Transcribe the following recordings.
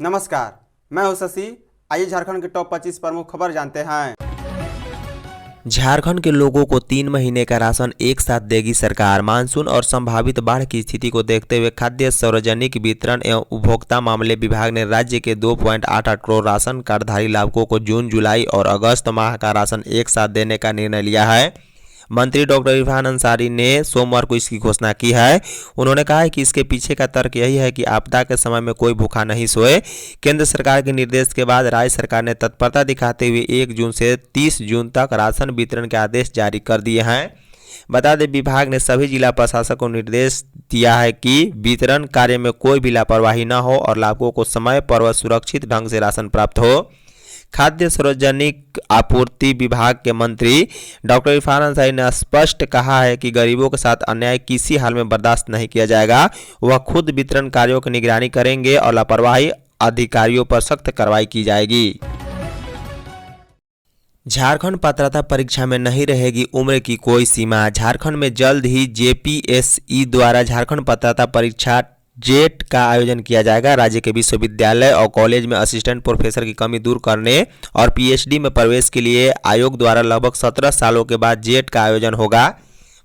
नमस्कार, मैं हूं शशि। आइए झारखंड के टॉप 25 प्रमुख खबर जानते हैं। झारखंड के लोगों को 3 महीने का राशन एक साथ देगी सरकार। मानसून और संभावित बाढ़ की स्थिति को देखते हुए खाद्य सार्वजनिक वितरण एवं उपभोक्ता मामले विभाग ने राज्य के 2.88 करोड़ राशन कार्डधारी लाभुकों को जून, जुलाई और अगस्त माह का राशन एक साथ देने का निर्णय लिया है। मंत्री डॉक्टर इरफान अंसारी ने सोमवार को इसकी घोषणा की है। उन्होंने कहा है कि इसके पीछे का तर्क यही है कि आपदा के समय में कोई भूखा नहीं सोए। केंद्र सरकार के निर्देश के बाद राज्य सरकार ने तत्परता दिखाते हुए 1 जून से 30 जून तक राशन वितरण के आदेश जारी कर दिए हैं। बता दें, विभाग ने सभी जिला प्रशासक को निर्देश दिया है कि वितरण कार्य में कोई भी लापरवाही न हो और लाभुकों को समय पर व सुरक्षित ढंग से राशन प्राप्त हो। खाद्य सार्वजनिक आपूर्ति विभाग के मंत्री डॉक्टर इरफान अंसारी ने स्पष्ट कहा है कि गरीबों के साथ अन्याय किसी हाल में बर्दाश्त नहीं किया जाएगा। वह खुद वितरण कार्यों की निगरानी करेंगे और लापरवाही अधिकारियों पर सख्त कार्रवाई की जाएगी। झारखंड पात्रता परीक्षा में नहीं रहेगी उम्र की कोई सीमा। झारखंड में जल्द ही जेपीएसई द्वारा झारखंड पात्रता परीक्षा जेट का आयोजन किया जाएगा। राज्य के विश्वविद्यालय और कॉलेज में असिस्टेंट प्रोफेसर की कमी दूर करने और पीएचडी में प्रवेश के लिए आयोग द्वारा लगभग 17 सालों के बाद जेट का आयोजन होगा।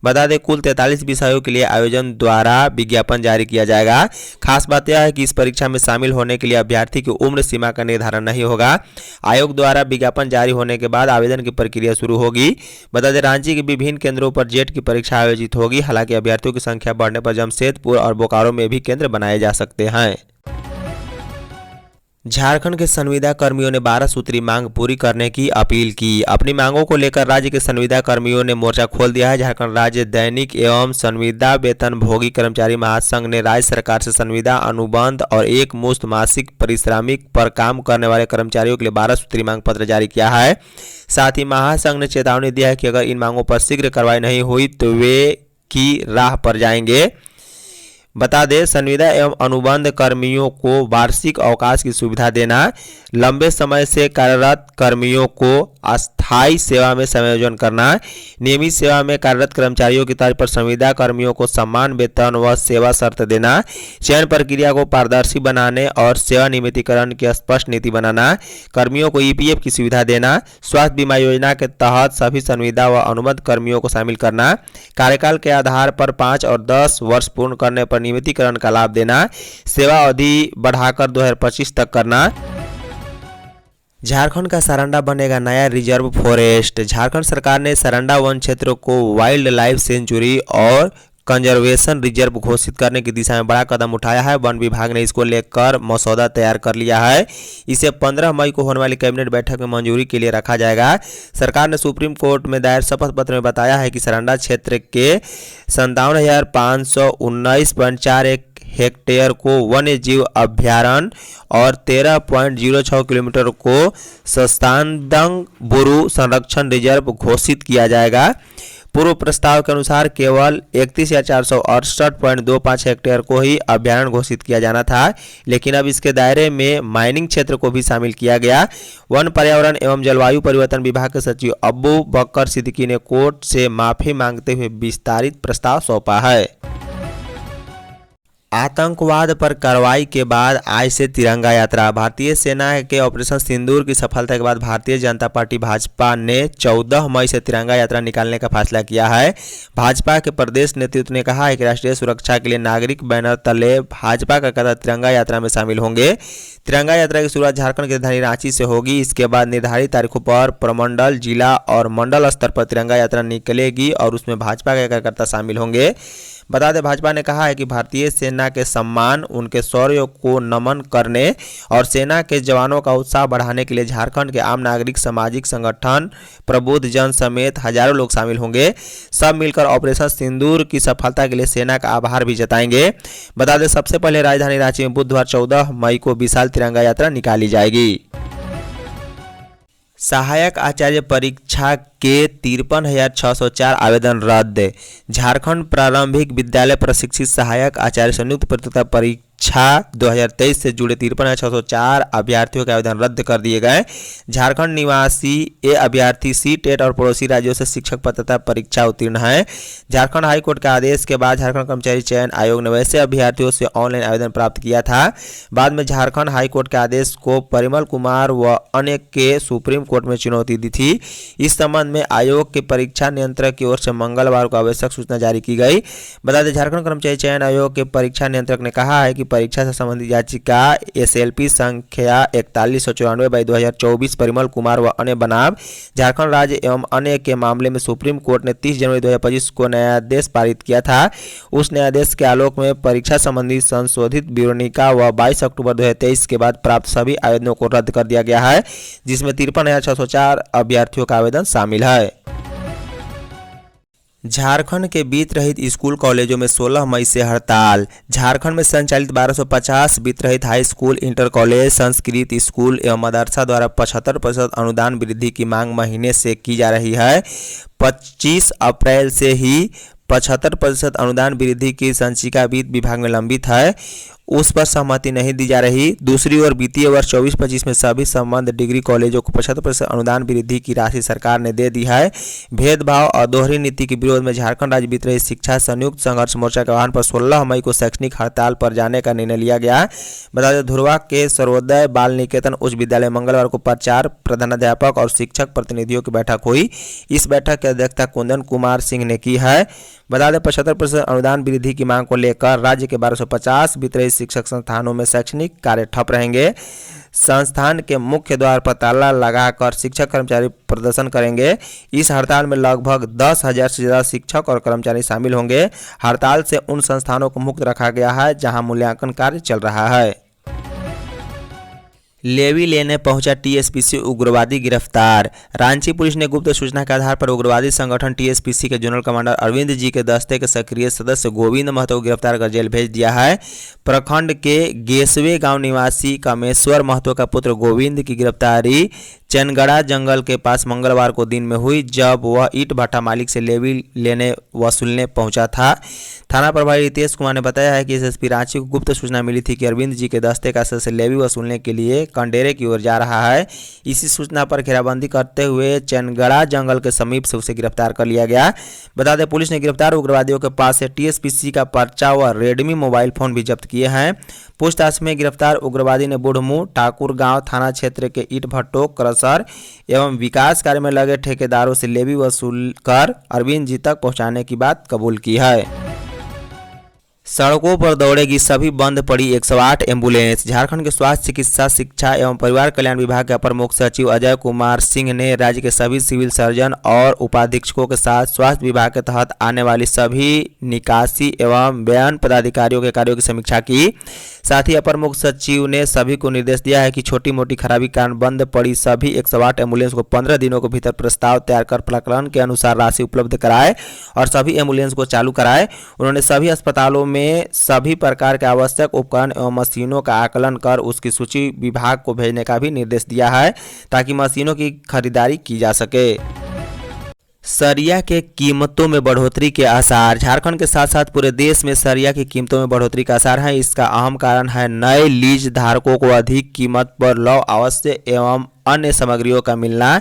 बता दें, कुल 43 विषयों के लिए आयोजन द्वारा विज्ञापन जारी किया जाएगा। खास बात यह है कि इस परीक्षा में शामिल होने के लिए अभ्यर्थी की उम्र सीमा का निर्धारण नहीं होगा। आयोग द्वारा विज्ञापन जारी होने के बाद आवेदन की प्रक्रिया शुरू होगी। बता दें, रांची के विभिन्न केंद्रों पर जेट की परीक्षा आयोजित होगी। हालांकि अभ्यर्थियों की संख्या बढ़ने पर जमशेदपुर और बोकारो में भी केंद्र बनाए जा सकते हैं। झारखंड के संविदा कर्मियों ने 12 सूत्री मांग पूरी करने की अपील की। अपनी मांगों को लेकर राज्य के संविदा कर्मियों ने मोर्चा खोल दिया है। झारखंड राज्य दैनिक एवं संविदा वेतनभोगी कर्मचारी महासंघ ने राज्य सरकार से संविदा अनुबंध और एक मुश्त मासिक पारिश्रमिक पर काम करने वाले कर्मचारियों के लिए 12 सूत्री मांग पत्र जारी किया है। साथ ही महासंघ ने चेतावनी दिया है कि अगर इन मांगों पर शीघ्र कार्रवाई नहीं हुई तो वे की राह पर जाएंगे। बता दें, संविदा एवं अनुबंध कर्मियों को वार्षिक अवकाश की सुविधा देना, लंबे समय से कार्यरत कर्मियों को अस्थायी सेवा में समायोजन करना, नियमित सेवा में कार्यरत कर्मचारियों की तर्ज पर संविदा कर्मियों को समान वेतन व सेवा शर्त देना, चयन प्रक्रिया को पारदर्शी बनाने और सेवानिवृत्तिकरण की स्पष्ट नीति बनाना, कर्मियों को ईपीएफ की सुविधा देना, स्वास्थ्य बीमा योजना के तहत सभी संविदा व अनुबंध कर्मियों को शामिल करना, कार्यकाल के आधार पर 5 और 10 वर्ष पूर्ण करने पर नियमितीकरण का लाभ देना, सेवा अवधि बढ़ाकर 2025 तक करना। झारखंड का सारंडा बनेगा नया रिजर्व फॉरेस्ट। झारखंड सरकार ने सारंडा वन क्षेत्र को वाइल्ड लाइफ सेंचुरी और कंजर्वेशन रिजर्व घोषित करने की दिशा में बड़ा कदम उठाया है। वन विभाग ने इसको लेकर मसौदा तैयार कर लिया है। इसे 15 मई को होने वाली कैबिनेट बैठक में मंजूरी के लिए रखा जाएगा। सरकार ने सुप्रीम कोर्ट में दायर शपथ पत्र में बताया है कि सारंडा क्षेत्र के 57,519.41 हेक्टेयर को वन्य जीव अभ्यारण्य और 13.06 किलोमीटर को सस्तानदंग बुरु संरक्षण रिजर्व घोषित किया जाएगा। पूर्व प्रस्ताव के अनुसार केवल 31,468.25 हेक्टेयर को ही अभ्यारण्य घोषित किया जाना था, लेकिन अब इसके दायरे में माइनिंग क्षेत्र को भी शामिल किया गया। वन, पर्यावरण एवं जलवायु परिवर्तन विभाग के सचिव अब्बू बकर सिद्दीकी ने कोर्ट से माफी मांगते हुए विस्तारित प्रस्ताव सौंपा है। आतंकवाद पर कार्रवाई के बाद आज से तिरंगा यात्रा। भारतीय सेना के ऑपरेशन सिंदूर की सफलता के बाद भारतीय जनता पार्टी भाजपा ने 14 मई से तिरंगा यात्रा निकालने का फैसला किया है। भाजपा के प्रदेश नेतृत्व ने कहा है कि राष्ट्रीय सुरक्षा के लिए नागरिक बैनर तले भाजपा का कदम तिरंगा यात्रा में शामिल होंगे। तिरंगा यात्रा की शुरुआत झारखंड की राजधानी रांची से होगी। इसके बाद निर्धारित तारीखों पर प्रमंडल, जिला और मंडल स्तर पर तिरंगा यात्रा निकलेगी और उसमें भाजपा के कार्यकर्ता शामिल होंगे। बता दें, भाजपा ने कहा है कि भारतीय सेना के सम्मान, उनके शौर्य को नमन करने और सेना के जवानों का उत्साह बढ़ाने के लिए झारखंड के आम नागरिक, सामाजिक संगठन, प्रबुद्ध जन समेत हजारों लोग शामिल होंगे। सब मिलकर ऑपरेशन सिंदूर की सफलता के लिए सेना का आभार भी जताएंगे। बता दें, सबसे पहले राजधानी रांची में बुधवार 14 मई को विशाल तिरंगा यात्रा निकाली जाएगी। सहायक आचार्य परीक्षा के 53,604 आवेदन रद्द। झारखंड प्रारंभिक विद्यालय प्रशिक्षित सहायक आचार्य संयुक्त प्रतियोगिता परीक्षा परीक्षा 2023 से जुड़े 53,604 अभ्यर्थियों के आवेदन रद्द कर दिए गए। झारखंड निवासी ये अभ्यर्थी सी-टेट और पड़ोसी राज्यों से शिक्षक पात्रता परीक्षा उत्तीर्ण हैं। झारखंड हाईकोर्ट के आदेश के बाद झारखंड कर्मचारी चयन आयोग ने वैसे अभ्यर्थियों से ऑनलाइन आवेदन प्राप्त किया था। बाद में झारखंड हाईकोर्ट के आदेश को परिमल कुमार व अन्य के सुप्रीम कोर्ट में चुनौती दी थी। इस संबंध में आयोग के परीक्षा नियंत्रक की ओर से मंगलवार को आवश्यक सूचना जारी की गई। बता दें, झारखंड कर्मचारी चयन आयोग के परीक्षा नियंत्रक ने कहा है कि परीक्षा से संबंधित याचिका SLP संख्या 4194/2024 परिमल कुमार व अन्य बनाम झारखंड राज्य एवं अन्य के मामले में सुप्रीम कोर्ट ने 30 जनवरी 2025 को न्यायादेश पारित किया था। उस न्यायादेश के आलोक में परीक्षा संबंधी संशोधित विवरणिका व 22 अक्टूबर 2023 के बाद प्राप्त सभी आवेदनों को रद्द कर दिया गया है, जिसमें 53,604 अभ्यर्थियों का आवेदन शामिल है। झारखंड के वित्त रहित स्कूल कॉलेजों में 16 मई से हड़ताल। झारखंड में संचालित 1250 वित्त रहित high school, inter college, Sanskrit school एवं मदरसा द्वारा 75% अनुदान वृद्धि की मांग महीने से की जा रही है। 25 अप्रैल से ही 75% अनुदान वृद्धि की संचिका वित्त विभाग में लंबित है, उस पर सहमति नहीं दी जा रही। दूसरी ओर वित्तीय वर्ष 24-25 में सभी संबद्ध डिग्री कॉलेजों को 75% अनुदान वृद्धि की राशि सरकार ने दे दी है। भेदभाव और दोहरी नीति के विरोध में झारखंड राज्य वित्त रहित शिक्षा संयुक्त संघर्ष मोर्चा के आह्वान पर 16 मई को शैक्षणिक हड़ताल पर जाने का निर्णय लिया गया। बता दें, धुरवा के सर्वोदय बाल निकेतन उच्च विद्यालय मंगलवार को प्राचार्य, प्रधानाध्यापक और शिक्षक प्रतिनिधियों की बैठक हुई। इस बैठक की अध्यक्षता कुंदन कुमार सिंह ने की है। बता दें, 75% अनुदान वृद्धि की मांग को लेकर राज्य के 1250 वित्त रहित शिक्षक संस्थानों में शैक्षणिक कार्य ठप रहेंगे। संस्थान के मुख्य द्वार पर ताला लगाकर शिक्षक कर्मचारी प्रदर्शन करेंगे। इस हड़ताल में लगभग 10,000 से ज़्यादा शिक्षक और कर्मचारी शामिल होंगे। हड़ताल से उन संस्थानों को मुक्त रखा गया है जहां मूल्यांकन कार्य चल रहा है। लेवी लेने पहुंचा TSPC उग्रवादी गिरफ्तार। रांची पुलिस ने गुप्त सूचना के आधार पर उग्रवादी संगठन TSPC के जोनल कमांडर अरविंद जी के दस्ते के सक्रिय सदस्य गोविंद महतो को गिरफ्तार कर जेल भेज दिया है। प्रखंड के गेसवे गांव निवासी कामेश्वर महतो का पुत्र गोविंद की गिरफ्तारी चैनगड़ा जंगल के पास मंगलवार को दिन में हुई, जब वह ईंट भट्टा मालिक से लेवी लेने वसूलने पहुंचा था। थाना प्रभारी रितेश कुमार ने बताया है कि SSP रांची को गुप्त सूचना मिली थी कि अरविंद जी के दस्ते का सदस्य लेवी वसूलने के लिए कंडेरे की ओर जा रहा है। इसी सूचना पर घेराबंदी करते हुए चैनगड़ा जंगल के समीप से उसे गिरफ्तार कर लिया गया। बता दें, पुलिस ने गिरफ्तार उग्रवादियों के पास से TSPC का पर्चा व रेडमी मोबाइल फोन भी जब्त किए हैं। पूछताछ में गिरफ्तार उग्रवादी ने बुढ़मू ठाकुर गांव थाना क्षेत्र के ईंट भट्टों, क्रशर एवं विकास कार्य में लगे ठेकेदारों से लेवी वसूल कर अरविंद जी तक पहुंचाने की बात कबूल की है। सड़कों पर दौड़ेगी सभी बंद पड़ी 108 एम्बुलेंस। झारखंड के स्वास्थ्य, चिकित्सा, शिक्षा एवं परिवार कल्याण विभाग के अपर मुख्य सचिव अजय कुमार सिंह ने राज्य के सभी सिविल सर्जन और उपाधीक्षकों के साथ स्वास्थ्य विभाग के तहत आने वाली सभी निकासी एवं बयान पदाधिकारियों के कार्यों की समीक्षा की। साथ ही अपर मुख्य सचिव ने सभी को निर्देश दिया है कि छोटी मोटी खराबी के कारण बंद पड़ी सभी 108 एम्बुलेंस को 15 दिनों के भीतर प्रस्ताव तैयार कर प्रकरण के अनुसार राशि उपलब्ध कराए और सभी एम्बुलेंस को चालू कराए। उन्होंने सभी अस्पतालों में सभी प्रकार के आवश्यक उपकरण एवं मशीनों का आकलन कर उसकी सूची विभाग को भेजने का भी निर्देश दिया है, ताकि मशीनों की खरीदारी की जा सके। सरिया के कीमतों में बढ़ोतरी के आसार। झारखंड के साथ साथ पूरे देश में सरिया की कीमतों में बढ़ोतरी का आसार है। इसका अहम कारण है नए लीज धारकों को अधिक कीमत पर लौह अवश्य एवं अन्य सामग्रियों का मिलना।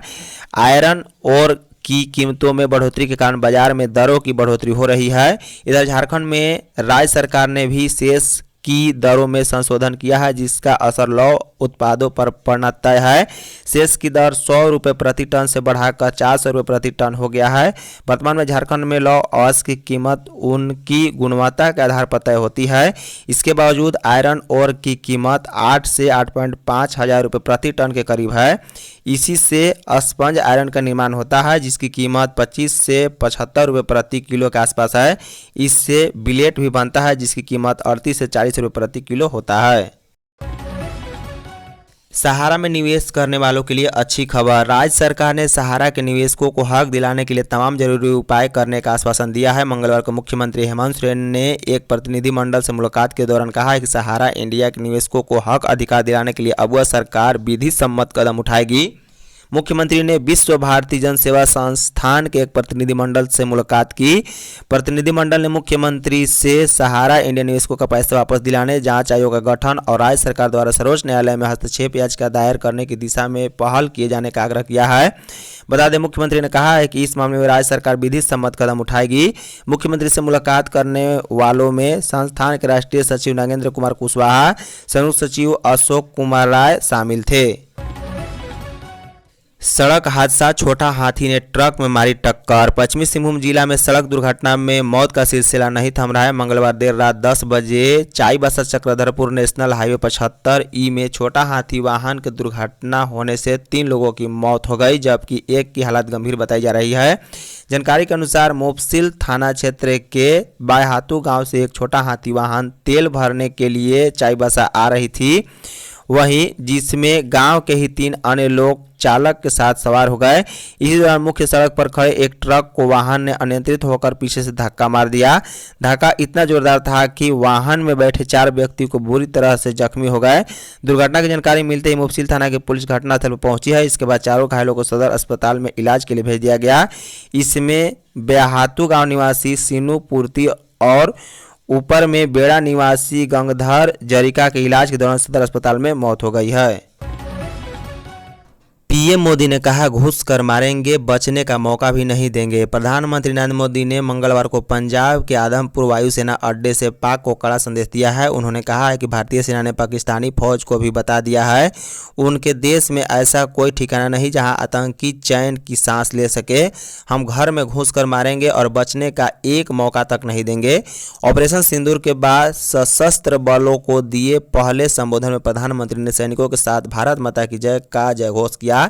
आयरन और की कीमतों में बढ़ोतरी के कारण बाजार में दरों की बढ़ोतरी हो रही है। इधर झारखंड में राज्य सरकार ने भी शेष की दरों में संशोधन किया है, जिसका असर लौह उत्पादों पर पड़ना तय है। शेष की दर 100 रुपये प्रति टन से बढ़ाकर 400 रुपये प्रति टन हो गया है। वर्तमान में झारखंड में लौह अवश्य की कीमत उनकी गुणवत्ता के आधार पर तय होती है। इसके बावजूद आयरन ओर की कीमत 8 से 8.5 हज़ार रुपये प्रति टन के करीब है। इसी से स्पंज आयरन का निर्माण होता है, जिसकी कीमत 25 से 75 रुपये प्रति किलो के आसपास है। इससे बिलेट भी बनता है, जिसकी कीमत 38 से 40 रुपये प्रति किलो होता है। सहारा में निवेश करने वालों के लिए अच्छी खबर। राज्य सरकार ने सहारा के निवेशकों को हक दिलाने के लिए तमाम जरूरी उपाय करने का आश्वासन दिया है। मंगलवार को मुख्यमंत्री हेमंत सोरेन ने एक प्रतिनिधिमंडल से मुलाकात के दौरान कहा है कि सहारा इंडिया के निवेशकों को हक अधिकार दिलाने के लिए अब वह सरकार विधि सम्मत कदम उठाएगी। मुख्यमंत्री ने विश्व भारती जन सेवा संस्थान के एक प्रतिनिधिमंडल से मुलाकात की। प्रतिनिधिमंडल ने मुख्यमंत्री से सहारा इंडिया निवेशकों का पैसा वापस दिलाने, जांच आयोग का गठन और राज्य सरकार द्वारा सर्वोच्च न्यायालय में हस्तक्षेप याचिका दायर करने की दिशा में पहल किए जाने का आग्रह किया है। बता दें, मुख्यमंत्री ने कहा है कि इस मामले में राज्य सरकार विधि सम्मत कदम उठाएगी। मुख्यमंत्री से मुलाकात करने वालों में संस्थान के राष्ट्रीय सचिव नागेंद्र कुमार कुशवाहा, संयुक्त सचिव अशोक कुमार राय शामिल थे। सड़क हादसा, छोटा हाथी ने ट्रक में मारी टक्कर। पश्चिमी सिंहभूम जिला में सड़क दुर्घटना में मौत का सिलसिला नहीं थम रहा है। मंगलवार देर रात 10 बजे Chaibasa Chakradharpur national highway 75E में छोटा हाथी वाहन की दुर्घटना होने से 3 लोगों की मौत हो गई, जबकि एक की हालत गंभीर बताई जा रही है। जानकारी के अनुसार मोफसिल थाना क्षेत्र के बायहातू गांव से एक छोटा हाथी वाहन तेल भरने के लिए चाईबासा आ रही थी, वहीं जिसमें गांव के ही 3 अन्य लोग चालक के साथ सवार हो गए। इसी दौरान मुख्य सड़क पर खड़े एक ट्रक को वाहन ने अनियंत्रित होकर पीछे से धक्का मार दिया। धक्का इतना जोरदार था कि वाहन में बैठे 4 व्यक्ति को बुरी तरह से जख्मी हो गए। दुर्घटना की जानकारी मिलते ही मुफसिल थाना की पुलिस घटनास्थल पर पहुंची है। इसके बाद चारों घायलों को सदर अस्पताल में इलाज के लिए भेज दिया गया। इसमें बेहातू गाँव निवासी सीनू पूर्ति और ऊपर में बेड़ा निवासी गंगधर जरिका के इलाज के दौरान सदर अस्पताल में मौत हो गई है। पीएम मोदी ने कहा, घुस कर मारेंगे, बचने का मौका भी नहीं देंगे। प्रधानमंत्री नरेंद्र मोदी ने मंगलवार को पंजाब के आदमपुर वायुसेना अड्डे से पाक को कड़ा संदेश दिया है। उन्होंने कहा है कि भारतीय सेना ने पाकिस्तानी फौज को भी बता दिया है उनके देश में ऐसा कोई ठिकाना नहीं जहां आतंकी चैन की सांस ले सके। हम घर में घुस कर मारेंगे और बचने का एक मौका तक नहीं देंगे। ऑपरेशन सिंदूर के बाद सशस्त्र बलों को दिए पहले संबोधन में प्रधानमंत्री ने सैनिकों के साथ भारत माता की जय का जयघोष किया।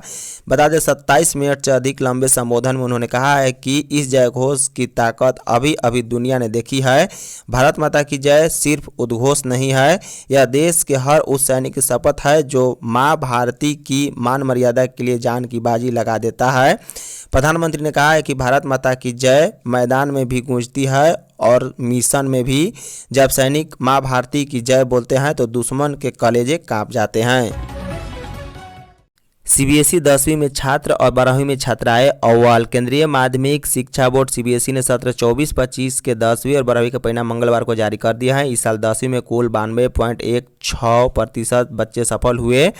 बता दें, 27 मिनट से अधिक लंबे संबोधन में उन्होंने कहा है कि इस जयघोष की ताकत अभी अभी दुनिया ने देखी है। भारत माता की जय सिर्फ उद्घोष नहीं है, यह देश के हर उस सैनिक की शपथ है जो मां भारती की मान मर्यादा के लिए जान की बाजी लगा देता है। प्रधानमंत्री ने कहा है कि भारत माता की जय मैदान में भी गूंजती है और मिशन में भी। जब सैनिक मां भारती की जय बोलते हैं तो दुश्मन के कलेजे कांप जाते हैं। सीबीएसई 10वीं में छात्र और 12वीं में छात्राएं अव्वल। केंद्रीय माध्यमिक शिक्षा बोर्ड सीबीएसई ने सत्र 24-25 के 10वीं और 12वीं का परिणाम मंगलवार को जारी कर दिया है। इस साल 10वीं में कुल 92.16% बच्चे सफल हुए।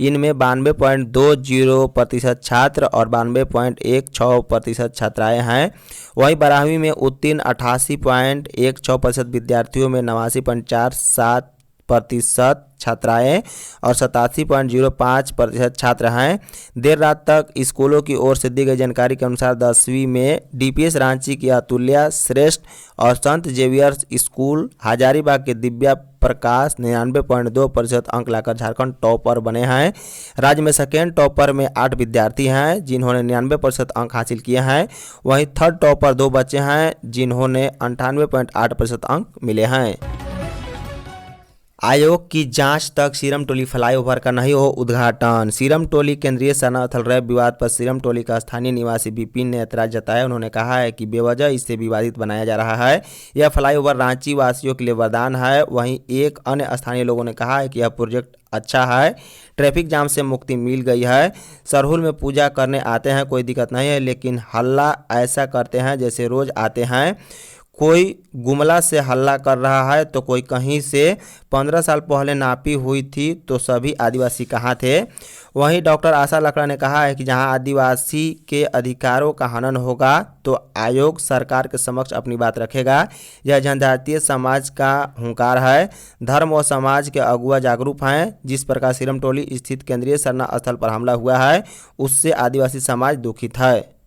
इनमें 92.20% छात्र और 92.16% छात्राएं हैं। वहीं 12वीं में उत्तीर्ण 88.16% विद्यार्थियों में 89.47% छात्राएं और 87.05% छात्र हैं। देर रात तक स्कूलों की ओर से दी गई जानकारी के अनुसार 10वीं में डीपीएस रांची की अतुल्या श्रेष्ठ और संत जेवियर्स स्कूल हजारीबाग के दिव्या प्रकाश 99.2% अंक लाकर झारखंड टॉपर बने हैं। राज्य में सेकेंड टॉपर में 8 विद्यार्थी हैं जिन्होंने 99% अंक हासिल किए हैं। वहीं थर्ड टॉपर 2 बच्चे हैं जिन्होंने 98.8% अंक मिले हैं। आयोग की जांच तक सीरम टोली फ्लाईओवर का नहीं हो उद्घाटन। सीरम टोली केंद्रीय सेना स्थल रैप विवाद पर सीरम टोली का स्थानीय निवासी विपिन ने ऐतराज जताया। उन्होंने कहा है कि बेवजह इसे विवादित बनाया जा रहा है। यह फ्लाईओवर रांची वासियों के लिए वरदान है। वहीं एक अन्य स्थानीय लोगों ने कहा है कि यह प्रोजेक्ट अच्छा है, ट्रैफिक जाम से मुक्ति मिल गई है। सरहुल में पूजा करने आते हैं, कोई दिक्कत नहीं है, लेकिन हल्ला ऐसा करते हैं जैसे रोज आते हैं। कोई गुमला से हल्ला कर रहा है तो कोई कहीं से। 15 साल पहले नापी हुई थी तो सभी आदिवासी कहाँ थे। वहीं डॉक्टर आशा लकड़ा ने कहा है कि जहां आदिवासी के अधिकारों का हनन होगा तो आयोग सरकार के समक्ष अपनी बात रखेगा। यह जनजातीय समाज का हुंकार है। धर्म और समाज के अगुआ जागरूक हैं। जिस प्रकार सीरम टोली स्थित केंद्रीय सेना स्थल पर हमला हुआ है उससे आदिवासी समाज दुखित है।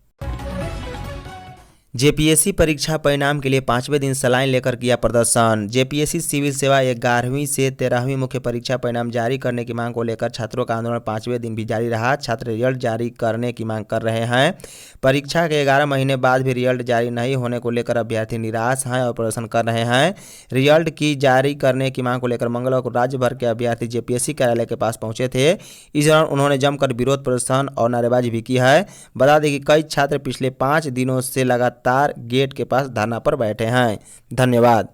जेपीएससी परीक्षा परिणाम के लिए 5वें दिन सलाइन लेकर किया प्रदर्शन। जेपीएससी सिविल सेवा 11वीं से 13वीं मुख्य परीक्षा परिणाम जारी करने की मांग को लेकर छात्रों का आंदोलन 5वें दिन भी जारी रहा। छात्र रिजल्ट जारी करने की मांग कर रहे हैं। परीक्षा के 11 महीने बाद भी रिजल्ट जारी नहीं होने को लेकर अभ्यर्थी निराश हैं और प्रदर्शन कर रहे हैं। रिजल्ट की जारी करने की मांग को लेकर मंगलवार को राज्य भर के अभ्यर्थी जेपीएससी कार्यालय के पास पहुंचे थे। इस दौरान उन्होंने जमकर विरोध प्रदर्शन और नारेबाजी भी की है। बता दें कि कई छात्र पिछले 5 दिनों से लगातार गेट के पास धरना पर बैठे हैं। धन्यवाद।